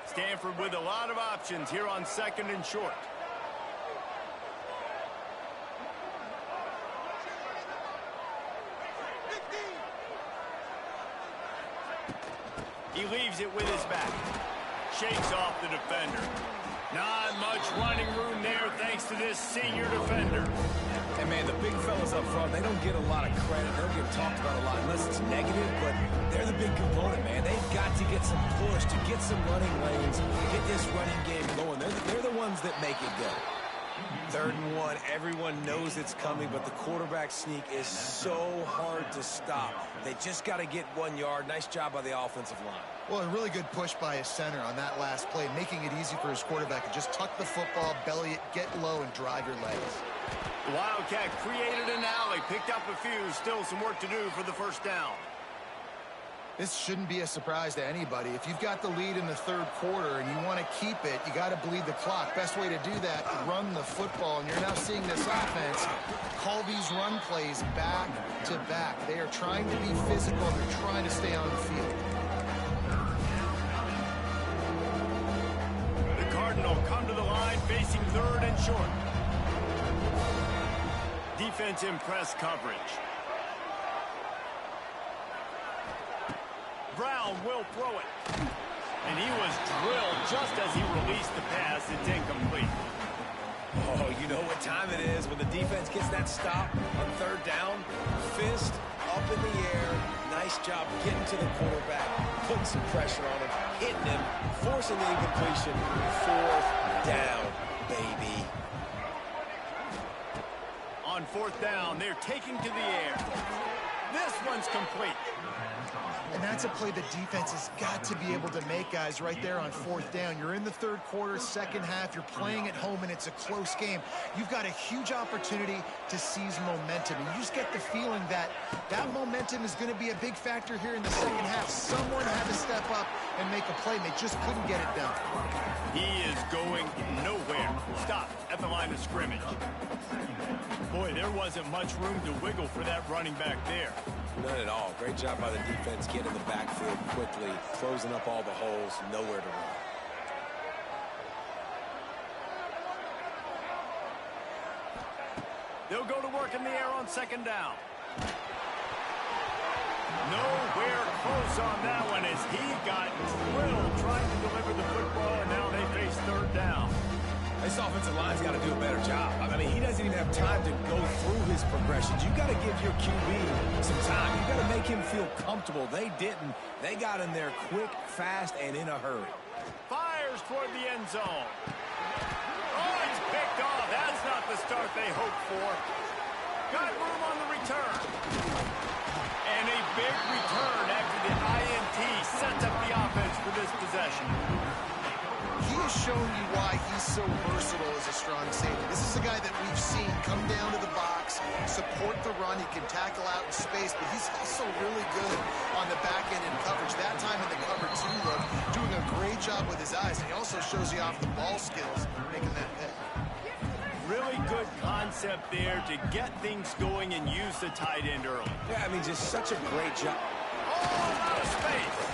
Stanford with a lot of options here on 2nd and short. He leaves it with his back. Shakes off the defender. Not much running room there thanks to this senior defender. And, man, the big fellas up front, they don't get a lot of credit. They don't get talked about a lot unless it's negative, but they're the big component, man. They've got to get some push, to get some running lanes, get this running game going. They're the ones that make it go. 3rd and 1, everyone knows it's coming, but the quarterback sneak is so hard to stop. They just got to get 1 yard. Nice job by the offensive line. Well, a really good push by his center on that last play, making it easy for his quarterback to just tuck the football, belly it, get low, and drive your legs. The Wildcat created an alley, picked up a few, still some work to do for the first down. This shouldn't be a surprise to anybody. If you've got the lead in the 3rd quarter and you want to keep it, you got to bleed the clock. Best way to do that, run the football. And you're now seeing this offense call these run plays back to back. They are trying to be physical, and they're trying to stay on the field. The Cardinal come to the line facing 3rd and short. Defense in press coverage. Brown will throw it. And he was drilled just as he released the pass. It's incomplete. Oh, you know what time it is when the defense gets that stop on 3rd down. Fist up in the air. Nice job getting to the quarterback, putting some pressure on him, hitting him, forcing the incompletion. 4th down, baby. On 4th down, they're taking to the air. This one's complete. And that's a play the defense has got to be able to make, guys, right there on 4th down. You're in the 3rd quarter, 2nd half. You're playing at home, and it's a close game. You've got a huge opportunity to seize momentum. And you just get the feeling that that momentum is going to be a big factor here in the 2nd half. Someone had to step up and make a play, and they just couldn't get it done. He is going nowhere. Stop at the line of scrimmage. Boy, there wasn't much room to wiggle for that running back there. None at all. Great job by the defense getting in the backfield quickly, closing up all the holes, nowhere to run. They'll go to work in the air on 2nd down. Nowhere close on that one as he got drilled trying to deliver the football, and now they face 3rd down. This offensive line's got to do a better job. I mean, he doesn't even have time to go through his progressions. You got to give your QB some time. You got to make him feel comfortable. They didn't. They got in there quick, fast, and in a hurry. Fires toward the end zone. Oh, it's picked off. That's not the start they hoped for. Got room on the return. And a big return after the INT sets up the offense for this possession. He has shown you why he's so versatile as a strong safety. This is a guy that we've seen come down to the box, support the run. He can tackle out in space, but he's also really good on the back end in coverage. That time in the cover 2 look, doing a great job with his eyes. And he also shows you off the ball skills, making that pick. Really good concept there to get things going and use the tight end early. Yeah, I mean, just such a great job. Oh, out of space.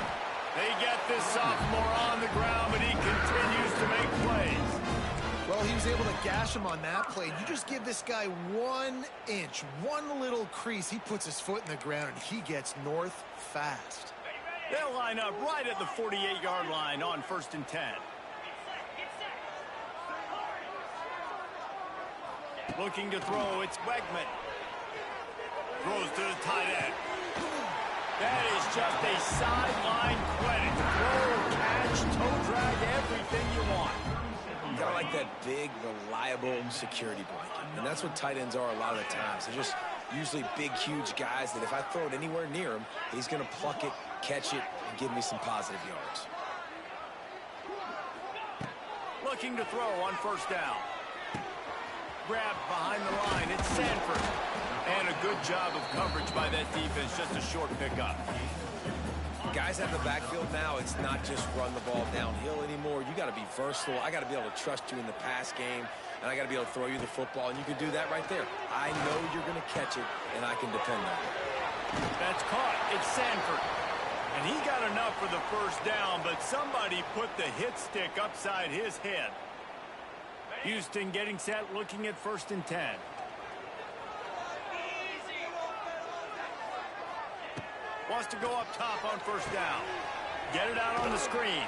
They get this sophomore on the ground, but he continues to make plays. Well, he was able to gash him on that play. You just give this guy 1 inch, one little crease. He puts his foot in the ground, and he gets north fast. They'll line up right at the 48-yard line on 1st and 10. Looking to throw, it's Wegman. Throws to the tight end. That is just a sideline credit. Throw, catch, toe drag, everything you want. You gotta like that big, reliable security blanket. And that's what tight ends are a lot of the times. They're just usually big, huge guys that if I throw it anywhere near him, he's gonna pluck it, catch it, and give me some positive yards. Looking to throw on 1st down. Grabbed behind the line, it's Sanford. And a good job of coverage by that defense, just a short pickup. Got guys have the backfield now, it's not just run the ball downhill anymore. You got to be versatile. I got to be able to trust you in the pass game, and I got to be able to throw you the football, and you can do that right there. I know you're going to catch it, and I can depend on it. That's caught. It's Sanford. And he got enough for the first down, but somebody put the hit stick upside his head. Houston getting set, looking at 1st and 10. Wants to go up top on 1st down. Get it out on the screen.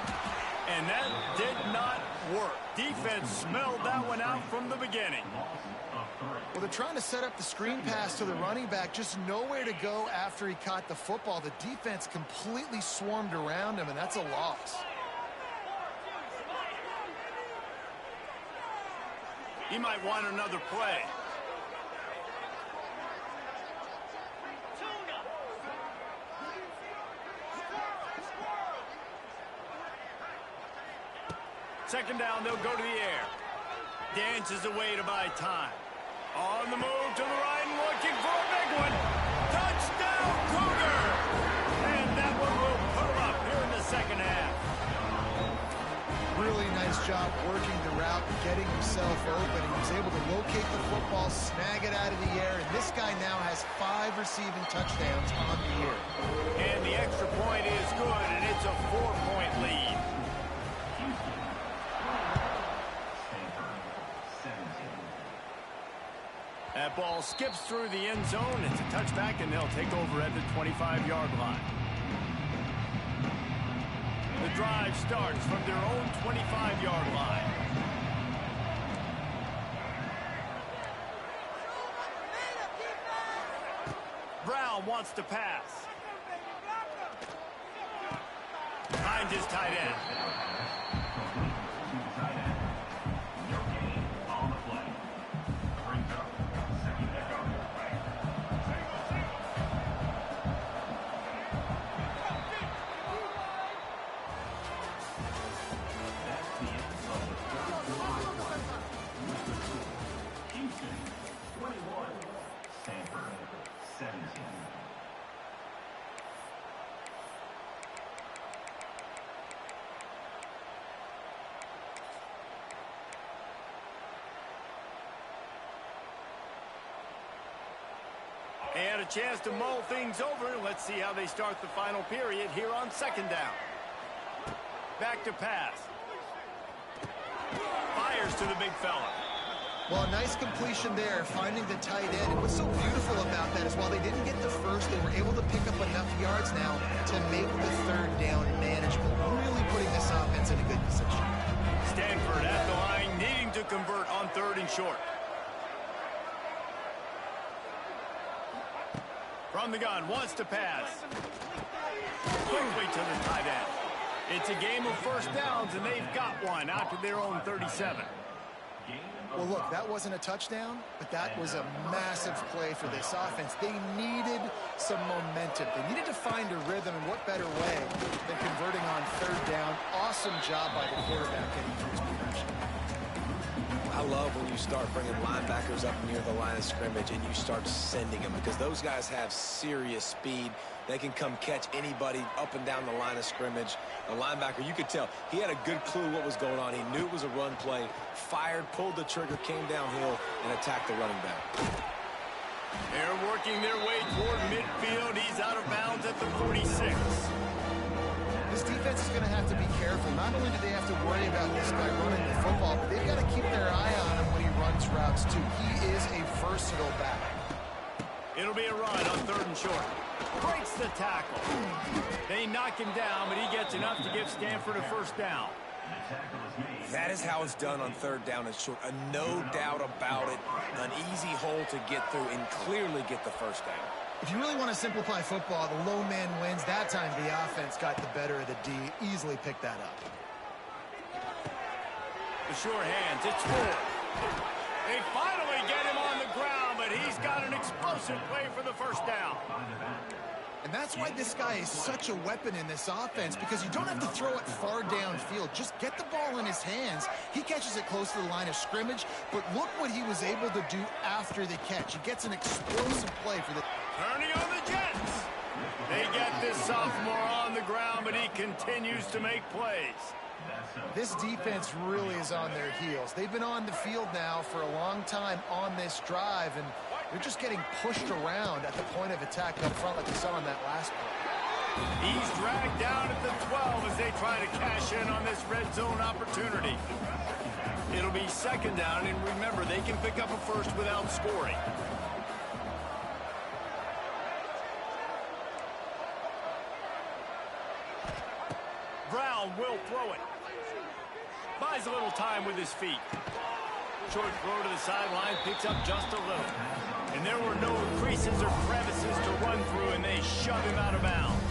And that did not work. Defense smelled that one out from the beginning. Well, they're trying to set up the screen pass to the running back. Just nowhere to go after he caught the football. The defense completely swarmed around him, and that's a loss. He might want another play. Second down, they'll go to the air. Dances away to buy time. On the move to the right, looking for a big one. Touchdown, Cougar! And that one will put him up here in the second half. Really nice job working the route, getting himself open. He was able to locate the football, snag it out of the air, and this guy now has 5 receiving touchdowns on the year. And the extra point is good, and it's a 4-point lead. That ball skips through the end zone. It's a touchback, and they'll take over at the 25-yard line. The drive starts from their own 25-yard line. Brown wants to pass. Finds his tight end. They had a chance to mull things over. Let's see how they start the final period here on 2nd down. Back to pass. Fires to the big fella. Well, a nice completion there, finding the tight end. And what's so beautiful about that is while they didn't get the first, they were able to pick up enough yards now to make the 3rd down manageable. Really putting this offense in a good position. Stanford at the line, needing to convert on 3rd and short. From the gun, wants to pass. Quickly to the tight end. It's a game of 1st downs, and they've got one out to their own 37. Well, look, that wasn't a touchdown, but that was a massive play for this offense. They needed some momentum. They needed to find a rhythm, and what better way than converting on 3rd down. Awesome job by the quarterback getting through his progression. I love when you start bringing linebackers up near the line of scrimmage and you start sending them, because those guys have serious speed. They can come catch anybody up and down the line of scrimmage. The linebacker, you could tell, he had a good clue what was going on. He knew it was a run play, fired, pulled the trigger, came downhill, and attacked the running back. They're working their way toward midfield. He's out of bounds at the 46. This defense is going to have to be careful. Not only do they have to worry about this guy running the football, but they've got to keep their eye on him when he runs routes, too. He is a versatile back. It'll be a run on 3rd and short. Breaks the tackle. They knock him down, but he gets enough to give Stanford a 1st down. That is how it's done on 3rd down and short. No doubt about it. An easy hole to get through and clearly get the 1st down. If you really want to simplify football, the low man wins. That time the offense got the better of the D. Easily picked that up. The sure hands, it's Ford. They finally get him on the ground, but he's got an explosive play for the 1st down. And that's why this guy is such a weapon in this offense, because you don't have to throw it far downfield. Just get the ball in his hands. He catches it close to the line of scrimmage, but look what he was able to do after the catch. He gets an explosive play for the... Turning on the Jets. They get this sophomore on the ground, but he continues to make plays. This defense really is on their heels. They've been on the field now for a long time on this drive, and they're just getting pushed around at the point of attack up front like we saw on that last play. He's dragged down at the 12 as they try to cash in on this red zone opportunity. It'll be second down, and remember, they can pick up a first without scoring. Brown will throw it. Buys a little time with his feet. Short throw to the sideline, picks up just a little. And there were no creases or crevices to run through, and they shove him out of bounds.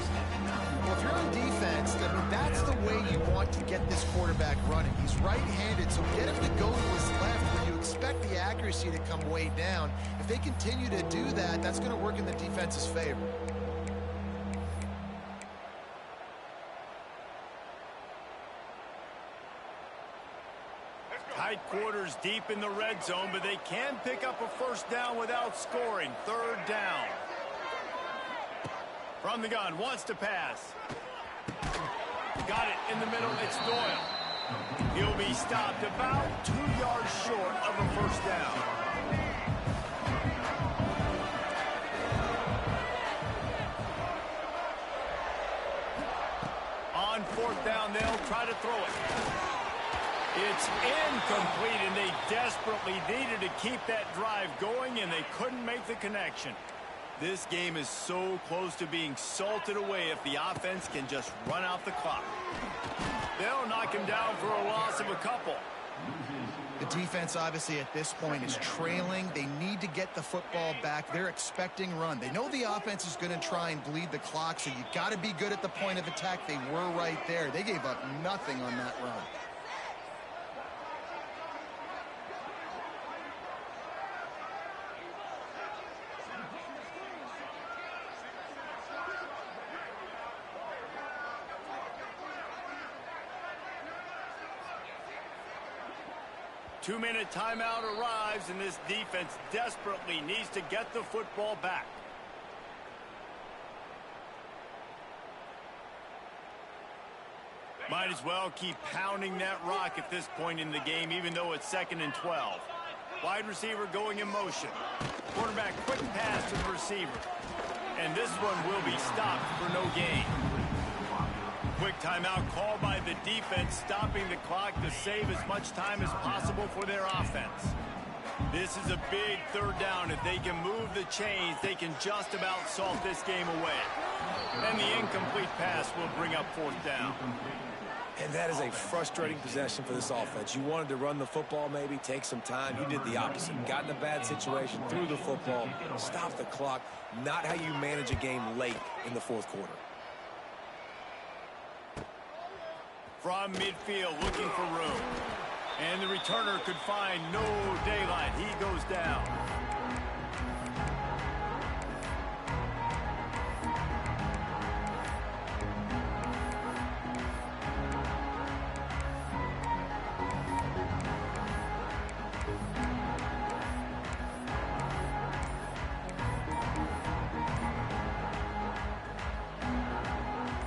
Well, if you're on defense, I mean, that's the way you want to get this quarterback running. He's right-handed, so get him to go to his left when you expect the accuracy to come way down. If they continue to do that, that's going to work in the defense's favor. Tight quarters deep in the red zone, but they can pick up a first down without scoring. Third down. From the gun, wants to pass. Got it in the middle, it's Doyle. He'll be stopped about 2 yards short of a first down. On fourth down, they'll try to throw it. It's incomplete, and they desperately needed to keep that drive going, and they couldn't make the connection. This game is so close to being salted away if the offense can just run out the clock. They'll knock him down for a loss of a couple. The defense, obviously, at this point is trailing. They need to get the football back. They're expecting run. They know the offense is going to try and bleed the clock, so you got to be good at the point of attack. They were right there. They gave up nothing on that run. Two-minute timeout arrives, and this defense desperately needs to get the football back. Might as well keep pounding that rock at this point in the game, even though it's 2nd and 12. Wide receiver going in motion. Quarterback quick pass to the receiver. And this one will be stopped for no gain. Quick timeout called by the defense, stopping the clock to save as much time as possible for their offense. This is a big third down. If they can move the chains, they can just about salt this game away. And the incomplete pass will bring up fourth down. And that is a frustrating possession for this offense. You wanted to run the football, maybe take some time. You did the opposite. Got in a bad situation, threw the football, stopped the clock. Not how you manage a game late in the fourth quarter. From midfield, looking for room. And the returner could find no daylight. He goes down.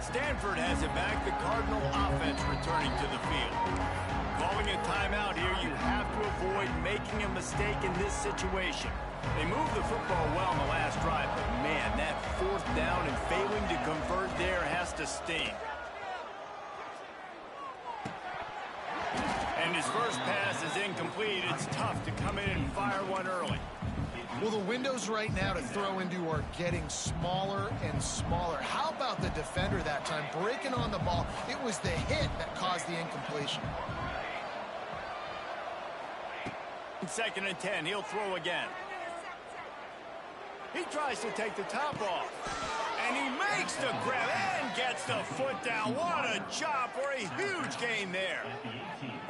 Stanford has it back. The Cardinal offense returning to the field. Calling a timeout here, you have to avoid making a mistake in this situation. They moved the football well in the last drive, but man, that fourth down and failing to convert there has to sting. And his first pass is incomplete. It's tough to come in and fire one early. Well, the windows right now to throw into are getting smaller and smaller. How about the defender that time breaking on the ball? It was the hit that caused the incompletion. 2nd and 10, he'll throw again. He tries to take the top off. And he makes the grab and gets the foot down. What a job for a huge gain there.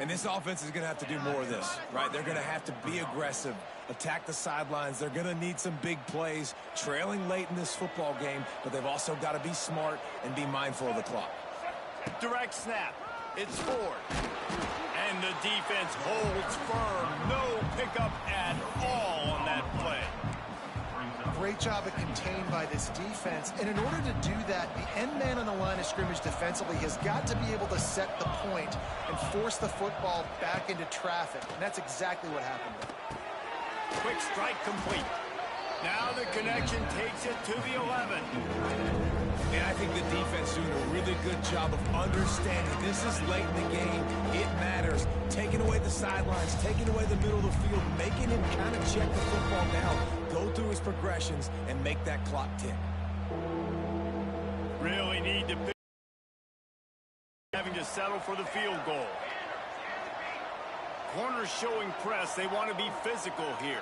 And this offense is going to have to do more of this, right? They're going to have to be aggressive, attack the sidelines. They're going to need some big plays, trailing late in this football game, but they've also got to be smart and be mindful of the clock. Direct snap. It's Ford. And the defense holds firm. No pickup at all on that play. great job of contained by this defense. And in order to do that, the end man on the line of scrimmage defensively has got to be able to set the point and force the football back into traffic. And that's exactly what happened there. Quick strike complete. Now the connection takes it to the 11. And I think the defense doing a really good job of understanding this is late in the game. It matters. Taking away the sidelines, taking away the middle of the field, making him kind of check the football down, go through his progressions, and make that clock tick. Really need to be having to settle for the field goal. Corners showing press. They want to be physical here.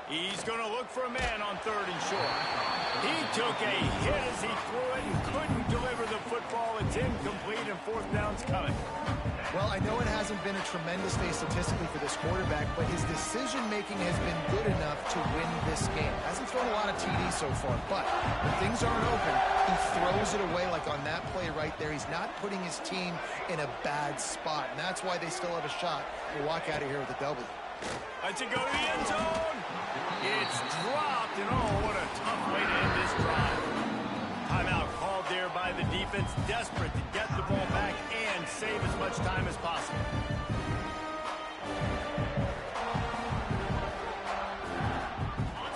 He's going to look for a man on 3rd and short. He took a hit as he threw it and couldn't deliver the football. It's incomplete, and 4th down's coming. Well, I know it hasn't been a tremendous day statistically for this quarterback, but his decision-making has been good enough to win this game. Hasn't thrown a lot of TDs so far, but when things aren't open, he throws it away like on that play right there. He's not putting his team in a bad spot, and that's why they still have a shot to walk out of here with a W. Lets it go to the end zone. It's dropped, and oh, what a tough way to end this drive. Timeout called there by the defense, desperate to get the ball back and save as much time as possible.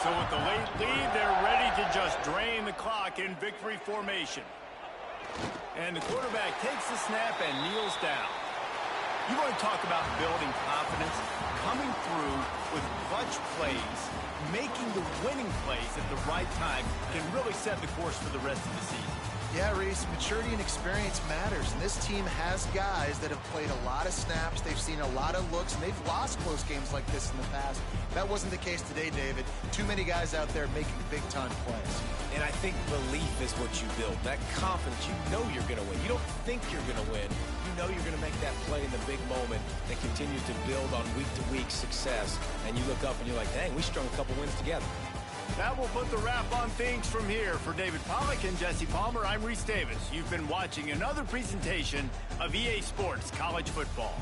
So with the late lead, they're ready to just drain the clock in victory formation. And the quarterback takes the snap and kneels down. You want to talk about building confidence? Coming through with clutch plays, making the winning plays at the right time can really set the course for the rest of the season. Yeah, Reese, maturity and experience matters, and this team has guys that have played a lot of snaps. They've seen a lot of looks, and they've lost close games like this in the past. That wasn't the case today, David. Too many guys out there making big-time plays. And I think belief is what you build. That confidence, you know you're going to win. You don't think you're going to win. You know you're going to make that play in the big moment that continues to build on week-to-week success. And you look up and you're like, dang, we strung a couple wins together. That will put the wrap on things from here. For David Pollack and Jesse Palmer, I'm Reese Davis. You've been watching another presentation of EA Sports College Football.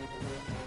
it.